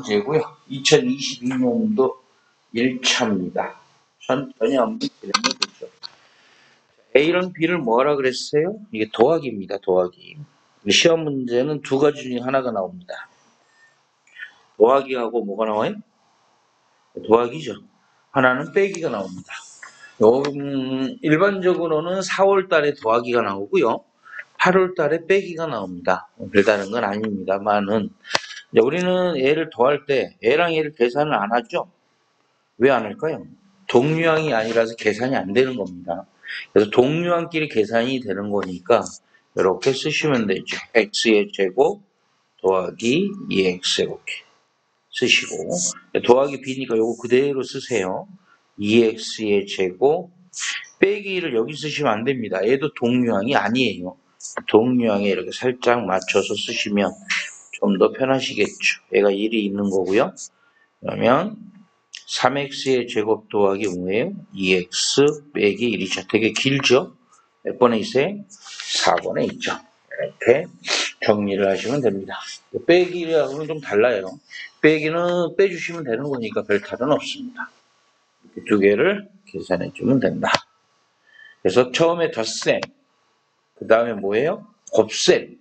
문제고요. 2022년도 1차입니다. 천천히 한번 진행해 보죠. A랑 B를 뭐하라 그랬어요? 이게 더하기입니다. 더하기. 시험 문제는 두 가지 중에 하나가 나옵니다. 더하기하고 뭐가 나와요? 더하기죠. 하나는 빼기가 나옵니다. 일반적으로는 4월 달에 더하기가 나오고요. 8월 달에 빼기가 나옵니다. 별다른 건 아닙니다만은 우리는 얘를 더할 때 얘랑 얘를 계산을 안 하죠. 왜 안 할까요? 동류항이 아니라서 계산이 안 되는 겁니다. 그래서 동류항끼리 계산이 되는 거니까 이렇게 쓰시면 되죠. x의 제곱 더하기 2x 이렇게 쓰시고 더하기 b니까 요거 그대로 쓰세요. 2x의 제곱 빼기를 여기 쓰시면 안 됩니다. 얘도 동류항이 아니에요. 동류항에 이렇게 살짝 맞춰서 쓰시면 좀 더 편하시겠죠. 얘가 1이 있는 거고요. 그러면 3x의 제곱 더하기 뭐예요? 2x 빼기 1이죠. 되게 길죠? 몇 번에 있어요? 4번에 있죠. 이렇게 정리를 하시면 됩니다. 빼기하고는 좀 달라요. 빼기는 빼주시면 되는 거니까 별 탈은 없습니다. 이렇게 두 개를 계산해 주면 된다. 그래서 처음에 덧셈, 그 다음에 뭐예요? 곱셈,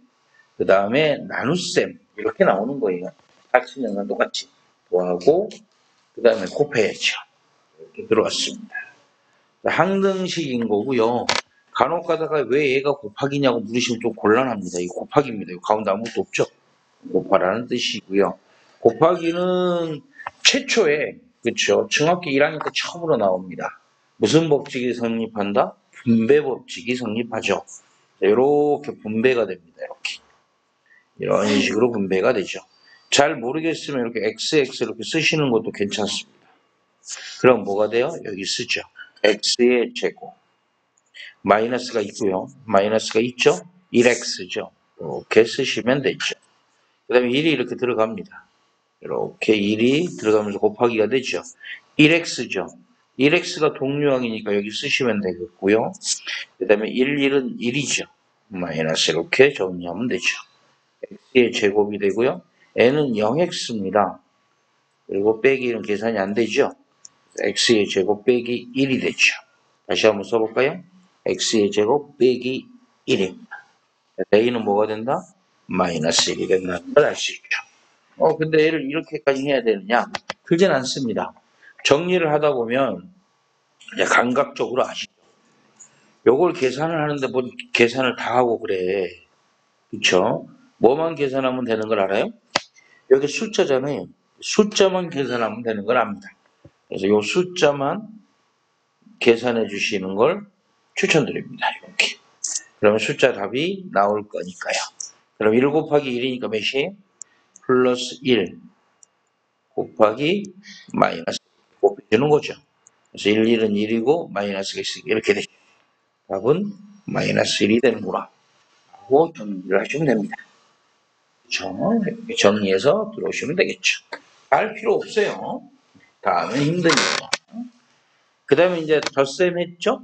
그 다음에 나눗셈 이렇게 나오는 거예요. 같이 넣으면 똑같이 더하고 그 다음에 곱해야죠. 이렇게 들어왔습니다. 항등식인 거고요. 간혹 가다가 왜 얘가 곱하기냐고 물으시면 좀 곤란합니다. 이거 곱하기입니다. 이거 가운데 아무것도 없죠. 곱하라는 뜻이고요. 곱하기는 최초에 그렇죠. 중학교 1학년 때 처음으로 나옵니다. 무슨 법칙이 성립한다? 분배 법칙이 성립하죠. 이렇게 분배가 됩니다. 이렇게 이런 식으로 분배가 되죠. 잘 모르겠으면 이렇게 XX 이렇게 쓰시는 것도 괜찮습니다. 그럼 뭐가 돼요? 여기 쓰죠. x의 제곱 마이너스가 있고요. 마이너스가 있죠? 1x죠. 이렇게 쓰시면 되죠. 그 다음에 1이 이렇게 들어갑니다. 이렇게 1이 들어가면서 곱하기가 되죠. 1x죠. 1x가 동류항이니까 여기 쓰시면 되겠고요. 그 다음에 1은 1이죠. 마이너스 이렇게 정리하면 되죠. x의 제곱이 되고요. n은 0x입니다. 그리고 빼기는 계산이 안 되죠. x의 제곱 빼기 1이 되죠. 다시 한번 써볼까요? x의 제곱 빼기 1입니다. a는 뭐가 된다? 마이너스 1이 된다는 걸 알 수 있죠. 근데 얘를 이렇게까지 해야 되느냐? 그러진 않습니다. 정리를 하다 보면 이제 감각적으로 아시죠. 요걸 계산을 하는데 뭐 계산을 다 하고 그래. 그쵸? 뭐만 계산하면 되는 걸 알아요? 여기 숫자잖아요. 숫자만 계산하면 되는 걸 압니다. 그래서 요 숫자만 계산해 주시는 걸 추천드립니다. 이렇게. 그러면 숫자 답이 나올 거니까요. 그럼 1 곱하기 1이니까 몇이에요? 플러스 1 곱하기 마이너스 곱해주는 거죠. 그래서 1, 1은 1이고 마이너스가 있으니까 이렇게 되죠. 답은 마이너스 1이 되는구나 하고 정리를 하시면 됩니다. 그렇죠? 이렇게 정리해서 들어오시면 되겠죠. 할 필요 없어요. 다음은 힘드니까. 그 다음에 이제 덧셈 했죠?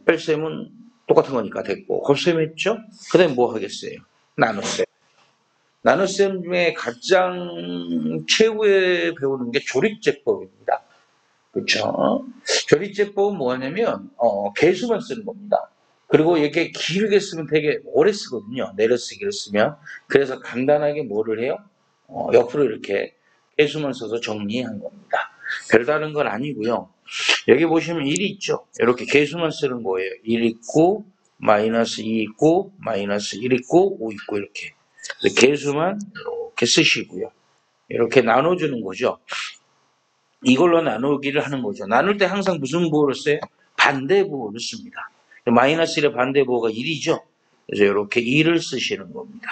뺄셈은 똑같은 거니까 됐고 곱셈 했죠? 그 다음에 뭐 하겠어요? 나눗셈. 나눗셈 중에 가장 최후에 배우는 게 조립제법입니다. 그렇죠? 조립제법은 뭐냐면 개수만 쓰는 겁니다. 그리고 이렇게 길게 쓰면 되게 오래 쓰거든요. 내려쓰기를 쓰면. 그래서 간단하게 뭐를 해요? 옆으로 이렇게 개수만 써서 정리한 겁니다. 별다른 건 아니고요. 여기 보시면 1이 있죠. 이렇게 개수만 쓰는 거예요. 1 있고 마이너스 2 있고 마이너스 1 있고 5 있고 이렇게. 개수만 이렇게 쓰시고요. 이렇게 나눠주는 거죠. 이걸로 나누기를 하는 거죠. 나눌 때 항상 무슨 부호를 써요? 반대부호를 씁니다. 마이너스 1의 반대부호가 1이죠. 그래서 이렇게 1을 쓰시는 겁니다.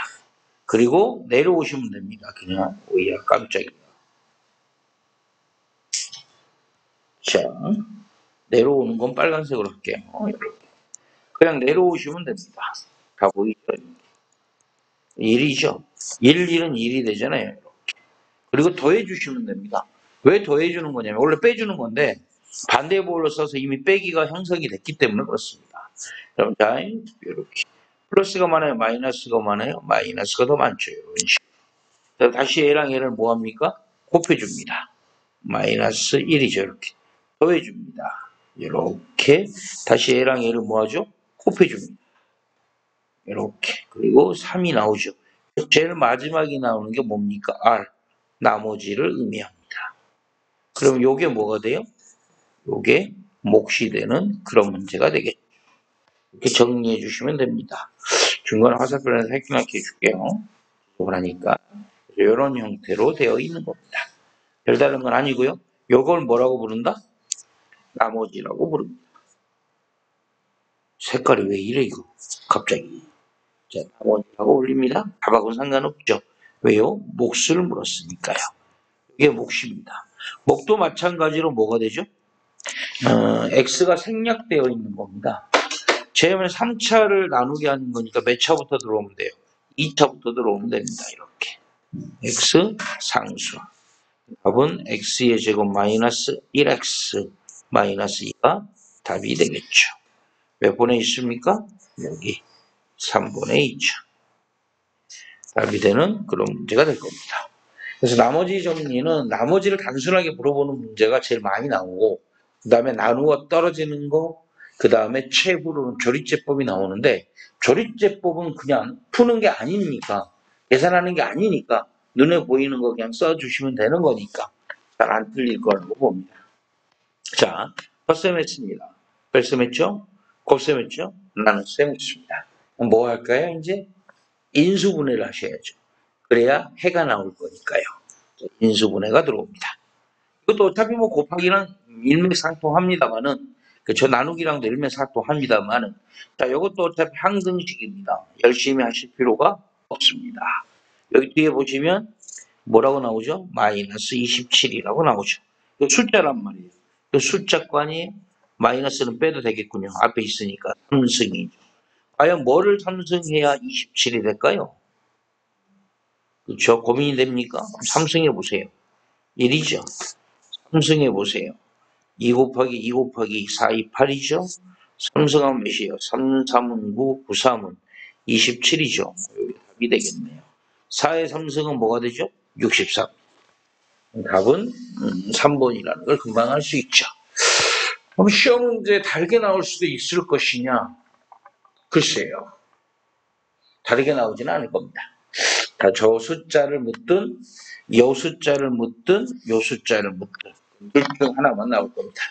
그리고 내려오시면 됩니다. 그냥 오야 깜짝이야. 자, 내려오는 건 빨간색으로 할게요. 이렇게. 그냥 내려오시면 됩니다. 다 보이죠? 1이죠. 1, 1은 1이 되잖아요. 이렇게. 그리고 더해주시면 됩니다. 왜 더해주는 거냐면 원래 빼주는 건데 반대부호를 써서 이미 빼기가 형성이 됐기 때문에 그렇습니다. 그럼 자 이렇게 플러스가 많아요? 마이너스가 많아요? 마이너스가 더 많죠. 이런 식으로. 다시 A랑 A를 뭐합니까? 곱해줍니다. 마이너스 1이죠. 이렇게. 더해줍니다. 이렇게 다시 A랑 A를 뭐하죠? 곱해줍니다. 이렇게. 그리고 3이 나오죠. 제일 마지막이 나오는 게 뭡니까? R. 나머지를 의미합니다. 그럼 요게 뭐가 돼요? 요게 몫이 되는 그런 문제가 되겠죠. 이렇게 정리해 주시면 됩니다. 중간에 화살표를 살짝 해줄게요. 그러니까 이런 형태로 되어 있는 겁니다. 별다른 건 아니고요. 요걸 뭐라고 부른다? 나머지라고 부릅니다. 색깔이 왜 이래 이거 갑자기. 자, 나머지라고 올립니다. 답하고는 상관없죠. 왜요? 몫을 물었으니까요. 이게 몫입니다. 몫도 마찬가지로 뭐가 되죠? x가 생략되어 있는 겁니다. 제면 3차를 나누게 하는 거니까 몇 차부터 들어오면 돼요? 2차부터 들어오면 됩니다. 이렇게. x 상수. 답은 x의 제곱 마이너스 1x 마이너스 2가 답이 되겠죠. 몇 번에 있습니까? 여기 3번에 있죠. 답이 되는 그런 문제가 될 겁니다. 그래서 나머지 정리는 나머지를 단순하게 물어보는 문제가 제일 많이 나오고 그 다음에 나누어 떨어지는 거, 그 다음에 최후로는 조립제법이 나오는데 조립제법은 그냥 푸는 게 아니니까 계산하는 게 아니니까 눈에 보이는 거 그냥 써주시면 되는 거니까 잘 안 틀릴 거라고 봅니다. 자, 덧셈 했습니다. 뺄셈 했죠? 곱셈 했죠? 나눗셈 했습니다. 뭐 할까요? 이제 인수분해를 하셔야죠. 그래야 해가 나올 거니까요. 인수분해가 들어옵니다. 이것도 어차피 뭐 곱하기는 일맥상통합니다만은 저 나누기랑도 일맥상통합니다만은 자 이것도 어차피 항등식입니다. 열심히 하실 필요가 없습니다. 여기 뒤에 보시면 뭐라고 나오죠? 마이너스 27이라고 나오죠. 이 숫자란 말이에요. 이 숫자관이 마이너스는 빼도 되겠군요. 앞에 있으니까 삼승이죠. 과연 뭐를 삼승해야 27이 될까요? 그렇죠? 고민이 됩니까? 삼승해 보세요. 1이죠. 삼승해 보세요. 2 곱하기 2 곱하기 4, 2, 8이죠. 삼승하면 몇이에요? 3, 3은 9, 9, 3은 27이죠. 여기 답이 되겠네요. 4의 삼승은 뭐가 되죠? 63. 답은 3번이라는 걸 금방 알 수 있죠. 그럼 시험 문제 다르게 나올 수도 있을 것이냐? 글쎄요. 다르게 나오지는 않을 겁니다. 다 저 숫자를 묻든 요 숫자를 묻든 요 숫자를 묻든 둘 중 하나만 나올 겁니다.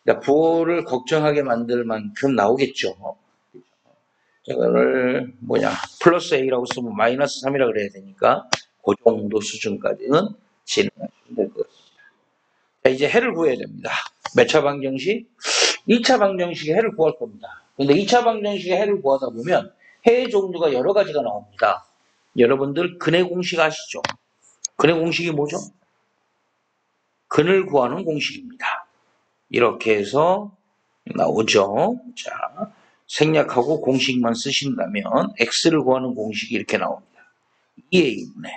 그러니까 부호를 걱정하게 만들 만큼 나오겠죠. 이거를 플러스 a라고 쓰면 마이너스 3이라고 그래야 되니까 그 정도 수준까지는 진행하시면 될 것 같습니다. 자, 이제 해를 구해야 됩니다. 몇 차 방정식? 2차 방정식의 해를 구할 겁니다. 근데 2차 방정식의 해를 구하다 보면 해의 종류가 여러 가지가 나옵니다. 여러분들 근의 공식 아시죠? 근의 공식이 뭐죠? 근을 구하는 공식입니다. 이렇게 해서 나오죠. 자, 생략하고 공식만 쓰신다면 x를 구하는 공식이 이렇게 나옵니다. 2a분의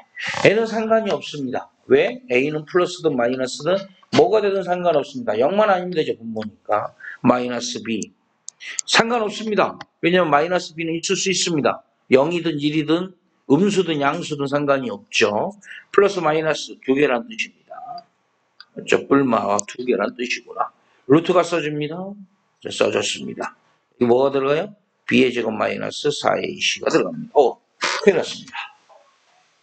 n은 상관이 없습니다. 왜? a는 플러스든 마이너스든 뭐가 되든 상관없습니다. 0만 아니면 되죠. 분모니까. 마이너스 b 상관없습니다. 왜냐하면 마이너스 b는 있을 수 있습니다. 0이든 1이든 음수든 양수든 상관이 없죠. 플러스 마이너스 두 개란 뜻입니다. 그렇죠? 뿔마와 두 개란 뜻이구나. 루트가 써줍니다. 써줬습니다. 이거 뭐가 들어가요? b의 제곱 마이너스 4ac가 들어갑니다. 큰일 났습니다.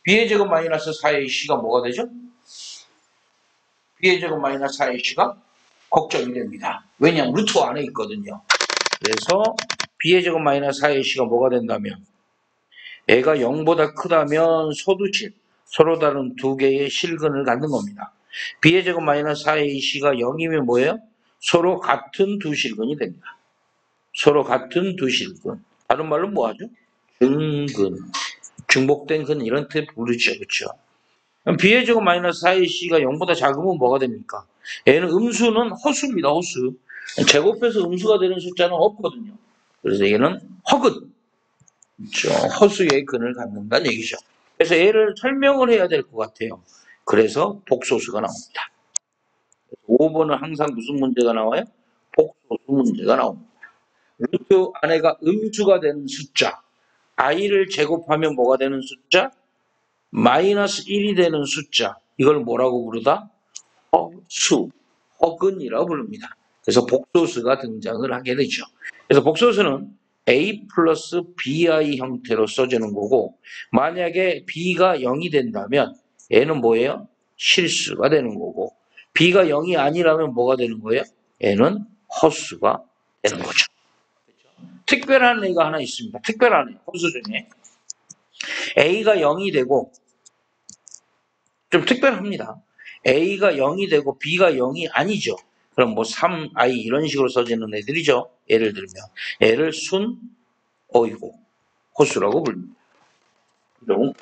b의 제곱 마이너스 4ac가 뭐가 되죠? b의 제곱 마이너스 4ac가 걱정이 됩니다. 왜냐하면 루트 안에 있거든요. 그래서 b의 제곱 마이너스 4ac가 뭐가 된다면 애가 0보다 크다면 소두실, 서로 다른 두 개의 실근을 갖는 겁니다. b의 제곱 마이너스 4ac가 0이면 뭐예요? 서로 같은 두 실근이 됩니다. 서로 같은 두 실근. 다른 말로 뭐하죠? 중근. 중복된 근 이런 뜻 부르죠. 그렇죠? 그럼 b의 제곱 마이너스 4ac가 0보다 작으면 뭐가 됩니까? 얘는 음수는 허수입니다. 허수. 제곱해서 음수가 되는 숫자는 없거든요. 그래서 얘는 허근. 그렇죠? 허수의 근을 갖는다는 얘기죠. 그래서 얘를 설명을 해야 될 것 같아요. 그래서 복소수가 나옵니다. 5번은 항상 무슨 문제가 나와요? 복소수 문제가 나옵니다. 루트 안에가 음수가 되는 숫자, i를 제곱하면 뭐가 되는 숫자? 마이너스 1이 되는 숫자, 이걸 뭐라고 부르다? 허수, 허근이라고 부릅니다. 그래서 복소수가 등장을 하게 되죠. 그래서 복소수는 a 플러스 bi 형태로 써지는 거고, 만약에 b가 0이 된다면 얘는 뭐예요? 실수가 되는 거고, b가 0이 아니라면 뭐가 되는 거예요? 얘는 허수가 되는 거죠. 특별한 애가 하나 있습니다. 특별한 애, 허수 중에 a가 0이 되고, 좀 특별합니다. a가 0이 되고 b가 0이 아니죠. 그럼 뭐 3i 이런 식으로 써지는 애들이죠. 예를 들면 얘를 순, 어이고, 호수라고 부릅니다. 이런